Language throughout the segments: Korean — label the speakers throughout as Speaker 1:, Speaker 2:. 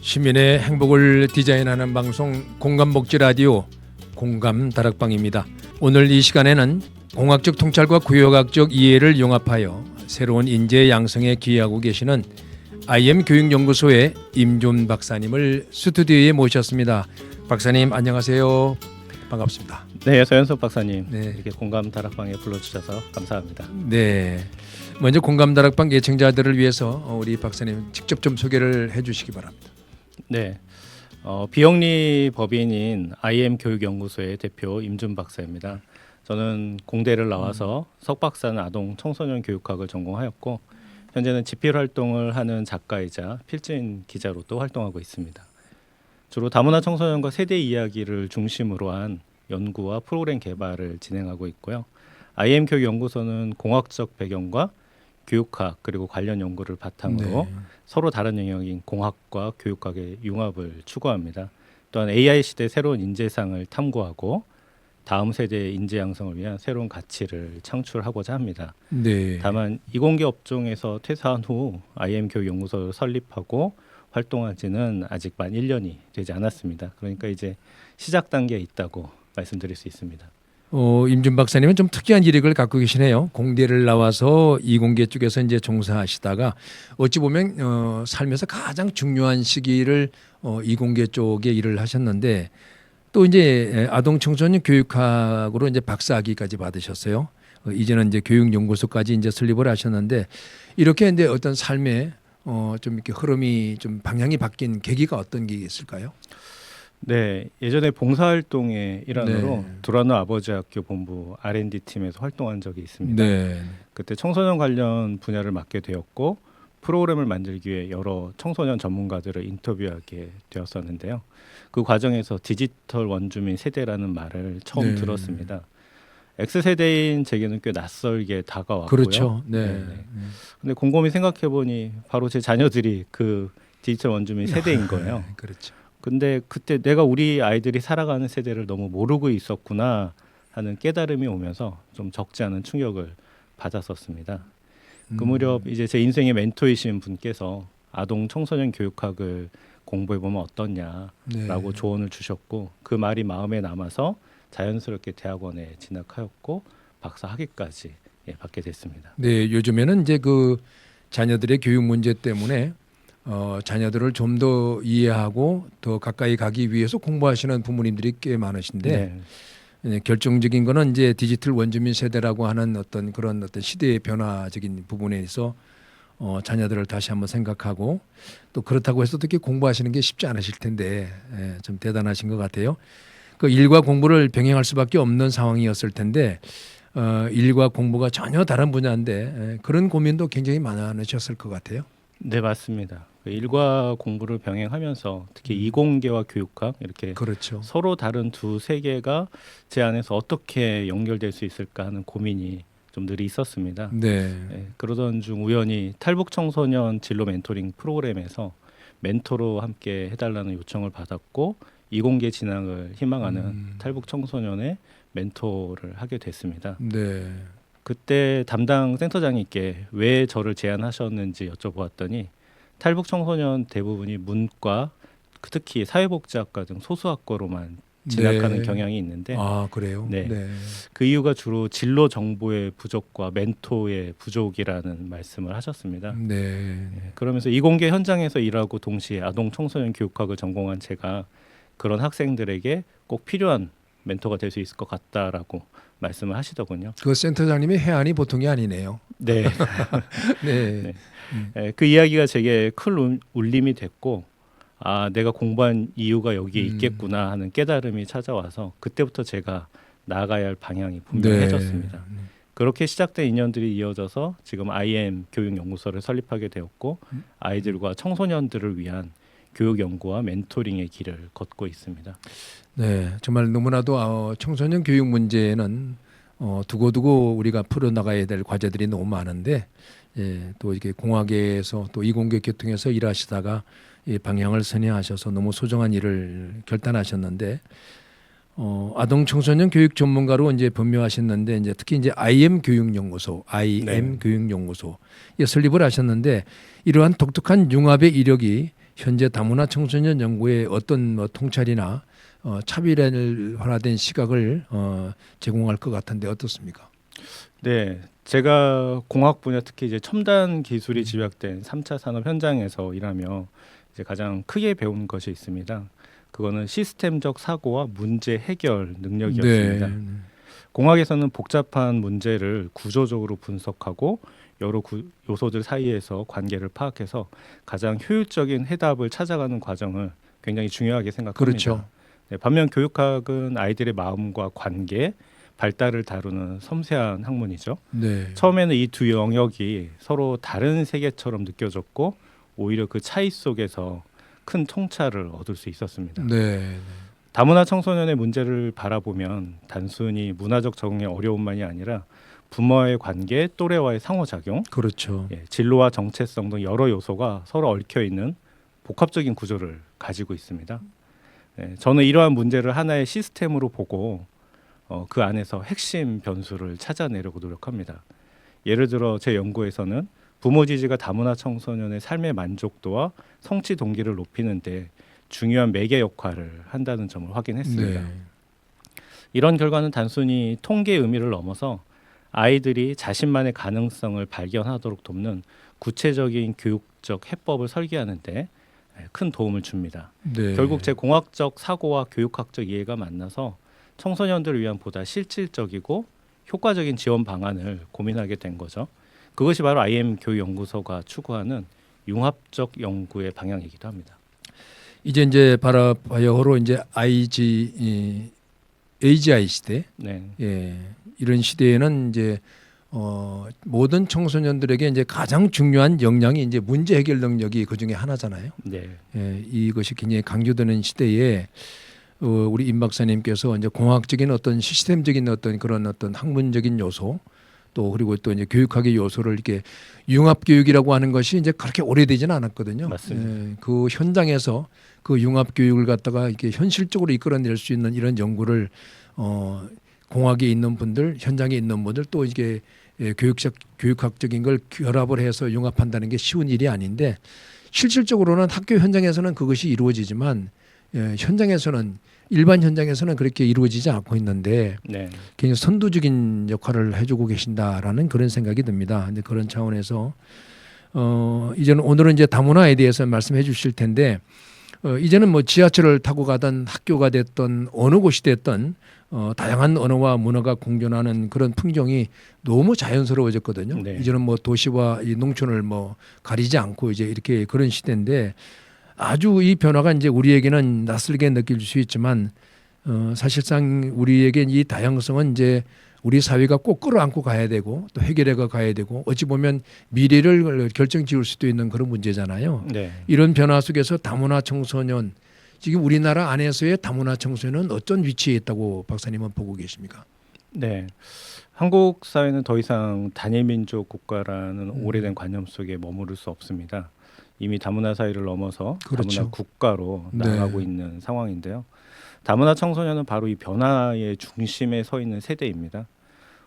Speaker 1: 시민의 행복을 디자인하는 방송 공감복지 라디오 공감다락방입니다. 오늘 이 시간에는 공학적 통찰과 구역학적 이해를 융합하여 새로운 인재 양성에 기여하고 계시는 IM 교육연구소의 임준 박사님을 스튜디오에 모셨습니다. 박사님 안녕하세요. 반갑습니다.
Speaker 2: 네, 서현석 박사님
Speaker 1: 네.
Speaker 2: 이렇게 공감다락방에 불러주셔서 감사합니다.
Speaker 1: 네. 먼저 공감다락방 예청자들을 위해서 우리 박사님 직접 좀 소개를 해주시기 바랍니다.
Speaker 2: 네, 비영리 법인인 IM 교육연구소의 대표 임준 박사입니다. 저는 공대를 나와서 석박사는 아동 청소년 교육학을 전공하였고 현재는 집필 활동을 하는 작가이자 필진 기자로 또 활동하고 있습니다. 주로 다문화 청소년과 세대 이야기를 중심으로 한 연구와 프로그램 개발을 진행하고 있고요. IM 교육연구소는 공학적 배경과 교육학 그리고 관련 연구를 바탕으로
Speaker 1: 네.
Speaker 2: 서로 다른 영역인 공학과 교육학의 융합을 추구합니다. 또한 AI 시대 새로운 인재상을 탐구하고 다음 세대의 인재 양성을 위한 새로운 가치를 창출하고자 합니다.
Speaker 1: 네.
Speaker 2: 다만 이공계 업종에서 퇴사한 후 IM 교육연구소를 설립하고 활동한 지는 아직 만 1년이 되지 않았습니다. 그러니까 이제 시작 단계에 있다고 말씀드릴 수 있습니다.
Speaker 1: 임준 박사님은 좀 특이한 이력을 갖고 계시네요. 공대를 나와서 이공계 쪽에서 이제 종사하시다가 어찌 보면 삶에서 가장 중요한 시기를 이공계 쪽에 일을 하셨는데 또 이제 아동 청소년 교육학으로 이제 박사학위까지 받으셨어요. 이제는 이제 교육연구소까지 이제 설립을 하셨는데 이렇게 이제 어떤 삶의 좀 이렇게 흐름이 좀 방향이 바뀐 계기가 어떤 게 있을까요?
Speaker 2: 네, 예전에 봉사활동의 일환으로
Speaker 1: 네.
Speaker 2: 두라노 아버지학교 본부 R&D 팀에서 활동한 적이 있습니다.
Speaker 1: 네.
Speaker 2: 그때 청소년 관련 분야를 맡게 되었고 프로그램을 만들기 위해 여러 청소년 전문가들을 인터뷰하게 되었었는데요. 그 과정에서 디지털 원주민 세대라는 말을 처음
Speaker 1: 네.
Speaker 2: 들었습니다. X세대인 제게는 꽤 낯설게 다가왔고요.
Speaker 1: 그렇죠. 네.
Speaker 2: 네. 근데 곰곰이 생각해 보니 바로 제 자녀들이 그 디지털 원주민 세대인 거예요.
Speaker 1: 그렇죠.
Speaker 2: 근데 그때 내가 우리 아이들이 살아가는 세대를 너무 모르고 있었구나 하는 깨달음이 오면서 좀 적지 않은 충격을 받았었습니다. 그 무렵 이제 제 인생의 멘토이신 분께서 아동 청소년 교육학을 공부해 보면 어떻냐라고
Speaker 1: 네.
Speaker 2: 조언을 주셨고 그 말이 마음에 남아서 자연스럽게 대학원에 진학하였고 박사 학위까지 받게 됐습니다.
Speaker 1: 네, 요즘에는 이제 그 자녀들의 교육 문제 때문에 자녀들을 좀 더 이해하고 더 가까이 가기 위해서 공부하시는 부모님들이 꽤 많으신데
Speaker 2: 네.
Speaker 1: 결정적인 거는 이제 디지털 원주민 세대라고 하는 어떤 그런 어떤 시대의 변화적인 부분에 있어 자녀들을 다시 한번 생각하고 또 그렇다고 해서 어떻게 공부하시는 게 쉽지 않으실 텐데 좀 대단하신 것 같아요. 그 일과 공부를 병행할 수밖에 없는 상황이었을 텐데 일과 공부가 전혀 다른 분야인데 그런 고민도 굉장히 많으셨을 것 같아요.
Speaker 2: 네, 맞습니다. 그 일과 공부를 병행하면서 특히 이공계와 교육학 이렇게
Speaker 1: 그렇죠.
Speaker 2: 서로 다른 두 세계가 제 안에서 어떻게 연결될 수 있을까 하는 고민이 좀 늘 있었습니다.
Speaker 1: 네.
Speaker 2: 그러던 중 우연히 탈북 청소년 진로 멘토링 프로그램에서 멘토로 함께 해달라는 요청을 받았고 이공계 진학을 희망하는 탈북 청소년의 멘토를 하게 됐습니다.
Speaker 1: 네.
Speaker 2: 그때 담당 센터장님께 왜 저를 제안하셨는지 여쭤보았더니 탈북 청소년 대부분이 문과, 특히 사회복지학과 등 소수학과로만 진학하는
Speaker 1: 네.
Speaker 2: 경향이 있는데
Speaker 1: 아, 그래요?
Speaker 2: 네. 그 이유가 주로 진로 정보의 부족과 멘토의 부족이라는 말씀을 하셨습니다.
Speaker 1: 네.
Speaker 2: 그러면서 이공계 현장에서 일하고 동시에 아동 청소년 교육학을 전공한 제가 그런 학생들에게 꼭 필요한 멘토가 될 수 있을 것 같다라고 말씀을 하시더군요.
Speaker 1: 그 센터장님의 해안이 보통이 아니네요.
Speaker 2: 네.
Speaker 1: 네.
Speaker 2: 네. 그 이야기가 제게 큰 울림이 됐고 아, 내가 공부한 이유가 여기에 있겠구나 하는 깨달음이 찾아와서 그때부터 제가 나아가야 할 방향이 분명해졌습니다. 그렇게 시작된 인연들이 이어져서 지금 IM 교육연구소를 설립하게 되었고 아이들과 청소년들을 위한 교육 연구와 멘토링의 길을 걷고 있습니다.
Speaker 1: 네, 정말 너무나도 청소년 교육 문제는 두고두고 우리가 풀어나가야 될 과제들이 너무 많은데 또 이렇게 공학에서 또 이공계 계통에서 일하시다가 이 방향을 선회하셔서 너무 소중한 일을 결단하셨는데 아동 청소년 교육 전문가로 이제 분묘하셨는데 이제 특히 이제 IM 교육연구소,
Speaker 2: 네.
Speaker 1: 교육연구소 설립을 하셨는데 이러한 독특한 융합의 이력이 현재 다문화 청소년 연구에 어떤 뭐 통찰이나 차별화된 시각을 제공할 것 같은데 어떻습니까?
Speaker 2: 네, 제가 공학 분야 특히 이제 첨단 기술이 집약된 3차 산업 현장에서 일하며 이제 가장 크게 배운 것이 있습니다. 그거는 시스템적 사고와 문제 해결 능력이었습니다.
Speaker 1: 네.
Speaker 2: 공학에서는 복잡한 문제를 구조적으로 분석하고 여러 요소들 사이에서 관계를 파악해서 가장 효율적인 해답을 찾아가는 과정을 굉장히 중요하게 생각합니다.
Speaker 1: 그렇죠.
Speaker 2: 네, 반면 교육학은 아이들의 마음과 관계, 발달을 다루는 섬세한 학문이죠.
Speaker 1: 네.
Speaker 2: 처음에는 이 두 영역이 서로 다른 세계처럼 느껴졌고 오히려 그 차이 속에서 큰 통찰을 얻을 수 있었습니다.
Speaker 1: 네.
Speaker 2: 다문화 청소년의 문제를 바라보면 단순히 문화적 적응의 어려움만이 아니라 부모와의 관계, 또래와의 상호작용,
Speaker 1: 그렇죠.
Speaker 2: 진로와 정체성 등 여러 요소가 서로 얽혀 있는 복합적인 구조를 가지고 있습니다. 저는 이러한 문제를 하나의 시스템으로 보고 그 안에서 핵심 변수를 찾아내려고 노력합니다. 예를 들어 제 연구에서는 부모 지지가 다문화 청소년의 삶의 만족도와 성취 동기를 높이는 데 중요한 매개 역할을 한다는 점을 확인했습니다.
Speaker 1: 네.
Speaker 2: 이런 결과는 단순히 통계의 의미를 넘어서 아이들이 자신만의 가능성을 발견하도록 돕는 구체적인 교육적 해법을 설계하는 데 큰 도움을 줍니다.
Speaker 1: 네.
Speaker 2: 결국 제 공학적 사고와 교육학적 이해가 만나서 청소년들을 위한 보다 실질적이고 효과적인 지원 방안을 고민하게 된 거죠. 그것이 바로 IM 교육연구소가 추구하는 융합적 연구의 방향이기도 합니다.
Speaker 1: 이제 바로 이제 AGI 시대,
Speaker 2: 네,
Speaker 1: 이런 시대에는 이제 모든 청소년들에게 이제 가장 중요한 역량이 이제 문제 해결 능력이 그 중에 하나잖아요.
Speaker 2: 네,
Speaker 1: 이것이 굉장히 강조되는 시대에 우리 임 박사님께서 이제 공학적인 어떤 시스템적인 어떤 그런 어떤 학문적인 요소 또 그리고 또 이제 교육학의 요소를 이렇게 융합 교육이라고 하는 것이 이제 그렇게 오래되지는 않았거든요.
Speaker 2: 맞습니다.
Speaker 1: 그 현장에서 그 융합 교육을 갖다가 이렇게 현실적으로 이끌어낼 수 있는 이런 연구를 공학에 있는 분들, 현장에 있는 분들 또 이게 교육학적인 걸 결합을 해서 융합한다는 게 쉬운 일이 아닌데 실질적으로는 학교 현장에서는 그것이 이루어지지만 현장에서는 일반 현장에서는 그렇게 이루어지지 않고 있는데
Speaker 2: 네,
Speaker 1: 굉장히 선두적인 역할을 해주고 계신다라는 그런 생각이 듭니다. 근데 그런 차원에서 이제는 오늘은 이제 다문화에 대해서 말씀해 주실 텐데 이제는 뭐 지하철을 타고 가던 학교가 됐던 어느 곳이 됐던 다양한 언어와 문화가 공존하는 그런 풍경이 너무 자연스러워졌거든요.
Speaker 2: 네.
Speaker 1: 이제는 뭐 도시와 이 농촌을 뭐 가리지 않고 이제 이렇게 그런 시대인데 아주 이 변화가 이제 우리에게는 낯설게 느낄 수 있지만 사실상 우리에게 이 다양성은 이제 우리 사회가 꼭 끌어안고 가야 되고 또 해결해 가야 되고 어찌 보면 미래를 결정지을 수도 있는 그런 문제잖아요.
Speaker 2: 네.
Speaker 1: 이런 변화 속에서 다문화 청소년 지금 우리나라 안에서의 다문화 청소년은 어떤 위치에 있다고 박사님은 보고 계십니까?
Speaker 2: 네. 한국 사회는 더 이상 단일 민족 국가라는 오래된 관념 속에 머무를 수 없습니다. 이미 다문화 사회를 넘어서
Speaker 1: 그렇죠.
Speaker 2: 다문화 국가로
Speaker 1: 네.
Speaker 2: 나아가고 있는 상황인데요. 다문화 청소년은 바로 이 변화의 중심에 서 있는 세대입니다.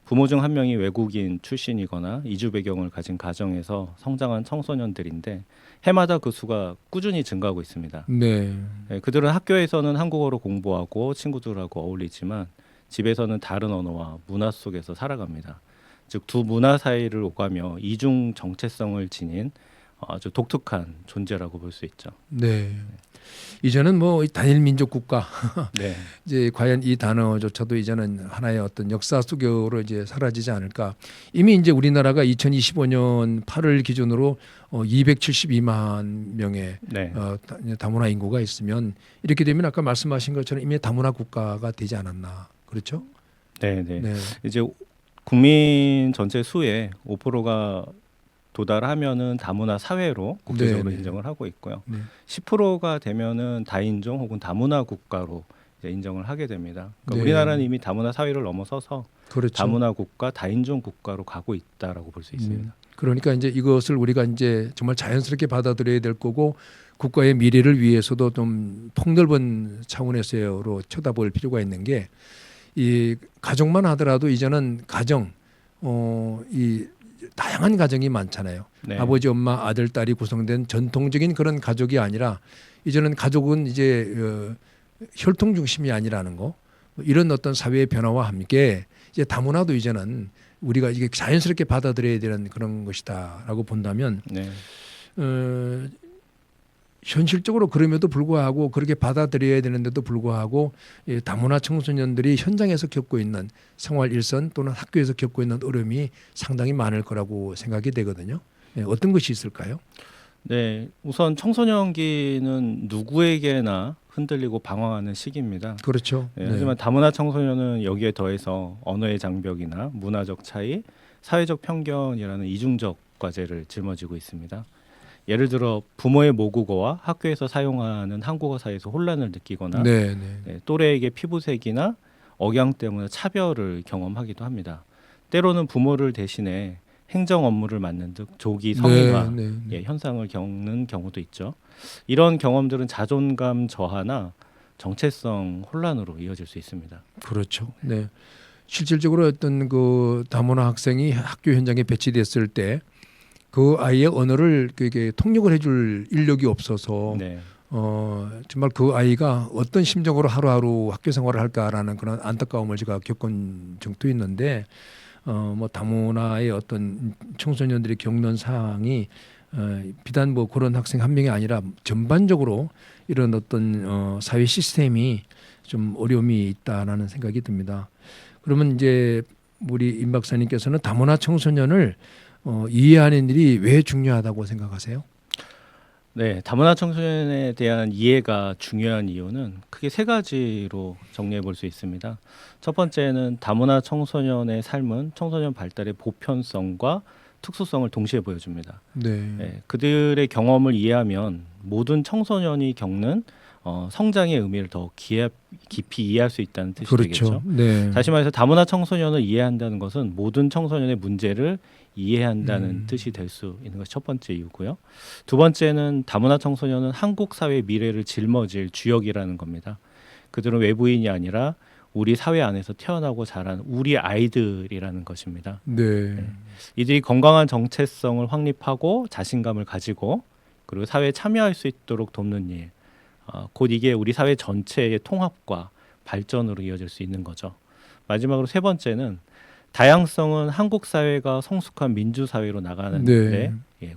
Speaker 2: 부모 중 한 명이 외국인 출신이거나 이주 배경을 가진 가정에서 성장한 청소년들인데 해마다 그 수가 꾸준히 증가하고 있습니다.
Speaker 1: 네.
Speaker 2: 그들은 학교에서는 한국어로 공부하고 친구들하고 어울리지만 집에서는 다른 언어와 문화 속에서 살아갑니다. 즉 두 문화 사이를 오가며 이중 정체성을 지닌 아주 독특한 존재라고 볼 수 있죠.
Speaker 1: 네. 이제는 뭐 단일 민족 국가
Speaker 2: 네,
Speaker 1: 이제 과연 이 단어조차도 이제는 하나의 어떤 역사 속으로 이제 사라지지 않을까. 이미 이제 우리나라가 2025년 8월 기준으로 272만 명의
Speaker 2: 네,
Speaker 1: 다문화 인구가 있으면 이렇게 되면 아까 말씀하신 것처럼 이미 다문화 국가가 되지 않았나. 그렇죠?
Speaker 2: 네, 네.
Speaker 1: 네.
Speaker 2: 이제 국민 전체 수의 5%가 도달하면은 다문화 사회로 국제적으로
Speaker 1: 네, 네.
Speaker 2: 인정을 하고 있고요.
Speaker 1: 네.
Speaker 2: 10%가 되면은 다인종 혹은 다문화 국가로 이제 인정을 하게 됩니다. 그러니까
Speaker 1: 네.
Speaker 2: 우리나라는 이미 다문화 사회를 넘어서서
Speaker 1: 그렇죠.
Speaker 2: 다문화 국가, 다인종 국가로 가고 있다라고 볼 수 있습니다.
Speaker 1: 그러니까 이제 이것을 우리가 이제 정말 자연스럽게 받아들여야 될 거고 국가의 미래를 위해서도 좀 폭넓은 차원에서로 쳐다볼 필요가 있는 게 이 가정만 하더라도 이제는 가정 이 다양한 가정이 많잖아요.
Speaker 2: 네.
Speaker 1: 아버지, 엄마, 아들, 딸이 구성된 전통적인 그런 가족이 아니라 이제는 가족은 이제 혈통 중심이 아니라는 거. 이런 어떤 사회의 변화와 함께 이제 다문화도 이제는 우리가 이게 자연스럽게 받아들여야 되는 그런 것이다라고 본다면
Speaker 2: 네.
Speaker 1: 현실적으로 그럼에도 불구하고 그렇게 받아들여야 되는데도 불구하고 이 다문화 청소년들이 현장에서 겪고 있는 생활 일선 또는 학교에서 겪고 있는 어려움이 상당히 많을 거라고 생각이 되거든요. 어떤 것이 있을까요?
Speaker 2: 네. 우선 청소년기는 누구에게나 흔들리고 방황하는 시기입니다.
Speaker 1: 그렇죠.
Speaker 2: 네, 하지만 다문화 청소년은 여기에 더해서 언어의 장벽이나 문화적 차이, 사회적 편견이라는 이중적 과제를 짊어지고 있습니다. 예를 들어 부모의 모국어와 학교에서 사용하는 한국어 사이에서 혼란을 느끼거나
Speaker 1: 네, 네.
Speaker 2: 네, 또래에게 피부색이나 억양 때문에 차별을 경험하기도 합니다. 때로는 부모를 대신해 행정 업무를 맡는 등 조기 성인화
Speaker 1: 네, 네, 네.
Speaker 2: 예, 현상을 겪는 경우도 있죠. 이런 경험들은 자존감 저하나 정체성 혼란으로 이어질 수 있습니다.
Speaker 1: 그렇죠. 네. 실질적으로 어떤 그 다문화 학생이 학교 현장에 배치됐을 때 그 아이의 언어를 그게 통역을 해줄 인력이 없어서
Speaker 2: 네,
Speaker 1: 정말 그 아이가 어떤 심정으로 하루하루 학교 생활을 할까라는 그런 안타까움을 제가 겪은 적도 있는데 뭐 다문화의 어떤 청소년들이 겪는 사항이 비단 뭐 그런 학생 한 명이 아니라 전반적으로 이런 어떤 사회 시스템이 좀 어려움이 있다라는 생각이 듭니다. 그러면 이제 우리 임 박사님께서는 다문화 청소년을 이해하는 일이 왜 중요하다고 생각하세요?
Speaker 2: 네, 다문화 청소년에 대한 이해가 중요한 이유는 크게 세 가지로 정리해 볼 수 있습니다. 첫 번째는 다문화 청소년의 삶은 청소년 발달의 보편성과 특수성을 동시에 보여줍니다.
Speaker 1: 네.
Speaker 2: 네, 그들의 경험을 이해하면 모든 청소년이 겪는 성장의 의미를 더 깊이 이해할 수 있다는 뜻이
Speaker 1: 그렇죠.
Speaker 2: 되겠죠.
Speaker 1: 네.
Speaker 2: 다시 말해서 다문화 청소년을 이해한다는 것은 모든 청소년의 문제를 이해한다는 뜻이 될 수 있는 것이 첫 번째 이유고요. 두 번째는 다문화 청소년은 한국 사회의 미래를 짊어질 주역이라는 겁니다. 그들은 외부인이 아니라 우리 사회 안에서 태어나고 자란 우리 아이들이라는 것입니다.
Speaker 1: 네.
Speaker 2: 이들이 건강한 정체성을 확립하고 자신감을 가지고 그리고 사회에 참여할 수 있도록 돕는 일, 곧 이게 우리 사회 전체의 통합과 발전으로 이어질 수 있는 거죠. 마지막으로 세 번째는 다양성은 한국 사회가 성숙한 민주 사회로 나가는데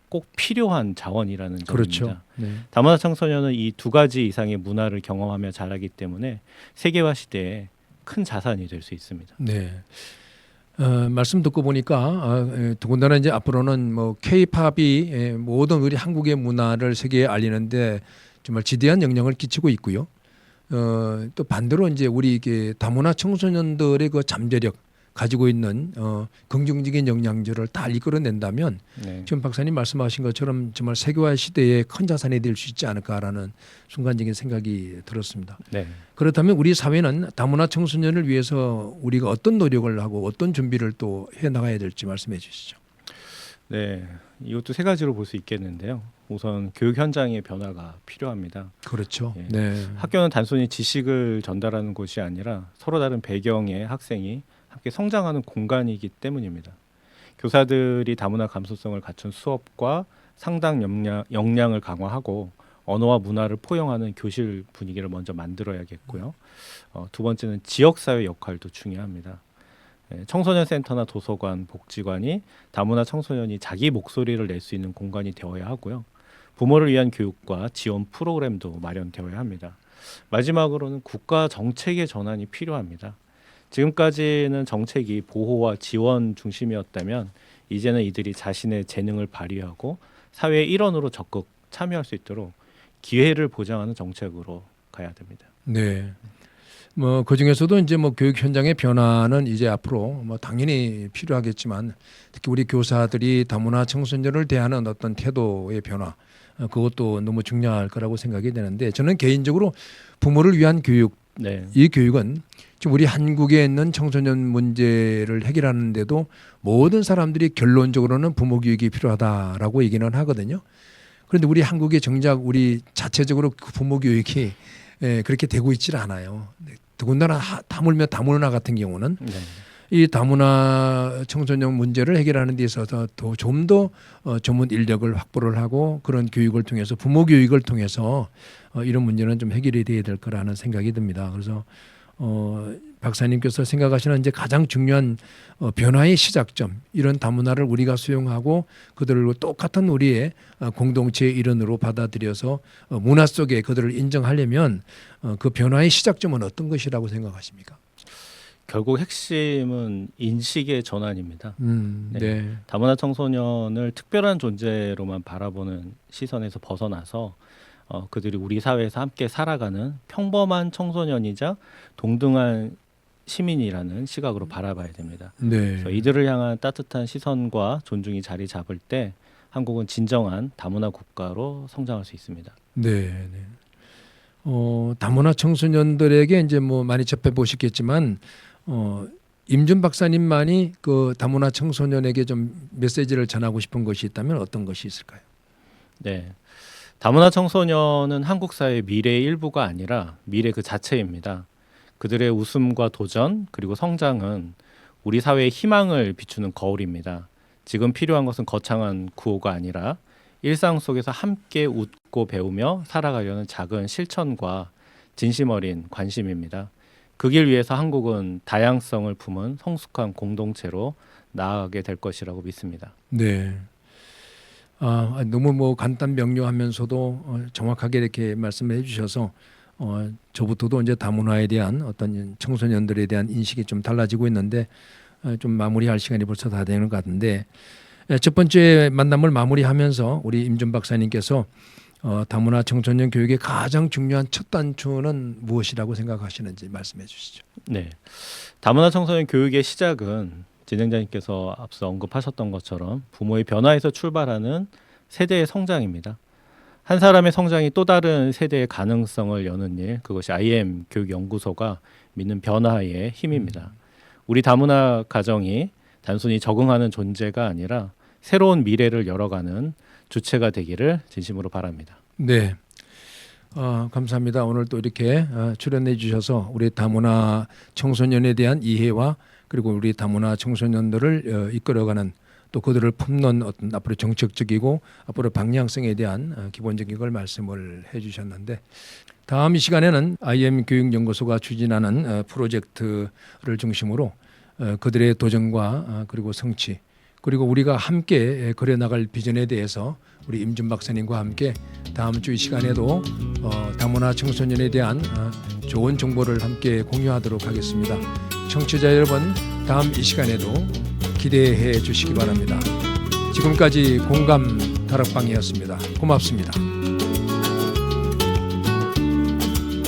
Speaker 2: 꼭 필요한 자원이라는
Speaker 1: 그렇죠.
Speaker 2: 점입니다.
Speaker 1: 네.
Speaker 2: 다문화 청소년은 이 두 가지 이상의 문화를 경험하며 자라기 때문에 세계화 시대에 큰 자산이 될 수 있습니다.
Speaker 1: 네. 말씀 듣고 보니까 더군다나 이제 앞으로는 뭐 K-팝이 모든 우리 한국의 문화를 세계에 알리는데 정말 지대한 영향을 끼치고 있고요. 또 반대로 이제 우리 이게 다문화 청소년들의 그 잠재력 가지고 있는 긍정적인 영향들을 다 이끌어낸다면
Speaker 2: 네.
Speaker 1: 지금 박사님 말씀하신 것처럼 정말 세계화 시대에 큰 자산이 될 수 있지 않을까라는 순간적인 생각이 들었습니다.
Speaker 2: 네.
Speaker 1: 그렇다면 우리 사회는 다문화 청소년을 위해서 우리가 어떤 노력을 하고 어떤 준비를 또 해나가야 될지 말씀해 주시죠.
Speaker 2: 네. 이것도 세 가지로 볼 수 있겠는데요. 우선 교육 현장의 변화가 필요합니다.
Speaker 1: 그렇죠.
Speaker 2: 예.
Speaker 1: 네.
Speaker 2: 학교는 단순히 지식을 전달하는 곳이 아니라 서로 다른 배경의 학생이 함께 성장하는 공간이기 때문입니다. 교사들이 다문화 감수성을 갖춘 수업과 상당 역량을 강화하고 언어와 문화를 포용하는 교실 분위기를 먼저 만들어야겠고요. 두 번째는 지역사회 역할도 중요합니다. 청소년 센터나 도서관, 복지관이 다문화 청소년이 자기 목소리를 낼 수 있는 공간이 되어야 하고요. 부모를 위한 교육과 지원 프로그램도 마련되어야 합니다. 마지막으로는 국가 정책의 전환이 필요합니다. 지금까지는 정책이 보호와 지원 중심이었다면 이제는 이들이 자신의 재능을 발휘하고 사회의 일원으로 적극 참여할 수 있도록 기회를 보장하는 정책으로 가야 됩니다.
Speaker 1: 네. 뭐 그 중에서도 이제 뭐 교육 현장의 변화는 이제 앞으로 뭐 당연히 필요하겠지만 특히 우리 교사들이 다문화 청소년을 대하는 어떤 태도의 변화 그것도 너무 중요할 거라고 생각이 되는데 저는 개인적으로 부모를 위한 교육
Speaker 2: 네.
Speaker 1: 이 교육은 지금 우리 한국에 있는 청소년 문제를 해결하는데도 모든 사람들이 결론적으로는 부모 교육이 필요하다라고 얘기는 하거든요. 그런데 우리 한국에 정작 우리 자체적으로 그 부모 교육이 그렇게 되고 있질 않아요. 더군다나 다물며 다문화 같은 경우는 이 다문화 청소년 문제를 해결하는 데 있어서 좀 더 전문 인력을 확보를 하고 그런 교육을 통해서 부모 교육을 통해서 이런 문제는 좀 해결이 돼야 될 거라는 생각이 듭니다. 그래서 박사님께서 생각하시는 이제 가장 중요한 변화의 시작점, 이런 다문화를 우리가 수용하고 그들을 똑같은 우리의 공동체의 일원으로 받아들여서 문화 속에 그들을 인정하려면 그 변화의 시작점은 어떤 것이라고 생각하십니까?
Speaker 2: 결국 핵심은 인식의 전환입니다.
Speaker 1: 네.
Speaker 2: 다문화 청소년을 특별한 존재로만 바라보는 시선에서 벗어나서 그들이 우리 사회에서 함께 살아가는 평범한 청소년이자 동등한 시민이라는 시각으로 바라봐야 됩니다.
Speaker 1: 네.
Speaker 2: 그래서 이들을 향한 따뜻한 시선과 존중이 자리 잡을 때 한국은 진정한 다문화 국가로 성장할 수 있습니다.
Speaker 1: 네. 다문화 청소년들에게 이제 뭐 많이 접해 보시겠지만 임준 박사님만이 그 다문화 청소년에게 좀 메시지를 전하고 싶은 것이 있다면 어떤 것이 있을까요?
Speaker 2: 네. 다문화 청소년은 한국 사회의 미래의 일부가 아니라 미래 그 자체입니다. 그들의 웃음과 도전 그리고 성장은 우리 사회의 희망을 비추는 거울입니다. 지금 필요한 것은 거창한 구호가 아니라 일상 속에서 함께 웃고 배우며 살아가려는 작은 실천과 진심 어린 관심입니다. 그 길 위해서 한국은 다양성을 품은 성숙한 공동체로 나아가게 될 것이라고 믿습니다.
Speaker 1: 네. 너무 뭐 간단 명료하면서도 정확하게 이렇게 말씀을 해주셔서 저부터도 이제 다문화에 대한 어떤 청소년들에 대한 인식이 좀 달라지고 있는데 좀 마무리할 시간이 벌써 다 되는 것 같은데 첫 번째 만남을 마무리하면서 우리 임준 박사님께서 다문화 청소년 교육의 가장 중요한 첫 단추는 무엇이라고 생각하시는지 말씀해 주시죠.
Speaker 2: 네, 다문화 청소년 교육의 시작은 진행자님께서 앞서 언급하셨던 것처럼 부모의 변화에서 출발하는 세대의 성장입니다. 한 사람의 성장이 또 다른 세대의 가능성을 여는 일, 그것이 IM 교육연구소가 믿는 변화의 힘입니다. 우리 다문화 가정이 단순히 적응하는 존재가 아니라 새로운 미래를 열어가는 주체가 되기를 진심으로 바랍니다.
Speaker 1: 네, 감사합니다. 오늘 또 이렇게 출연해 주셔서 우리 다문화 청소년에 대한 이해와 그리고 우리 다문화 청소년들을 이끌어가는 또 그들을 품는 어떤 앞으로 정책적이고 앞으로 방향성에 대한 기본적인 걸 말씀을 해주셨는데 다음 이 시간에는 IM 교육연구소가 추진하는 프로젝트를 중심으로 그들의 도전과 그리고 성취 그리고 우리가 함께 그려나갈 비전에 대해서 우리 임준 박사님과 함께 다음 주 이 시간에도 다문화 청소년에 대한 좋은 정보를 함께 공유하도록 하겠습니다. 청취자 여러분, 다음 이 시간에도 기대해 주시기 바랍니다. 지금까지 공감 다락방이었습니다. 고맙습니다.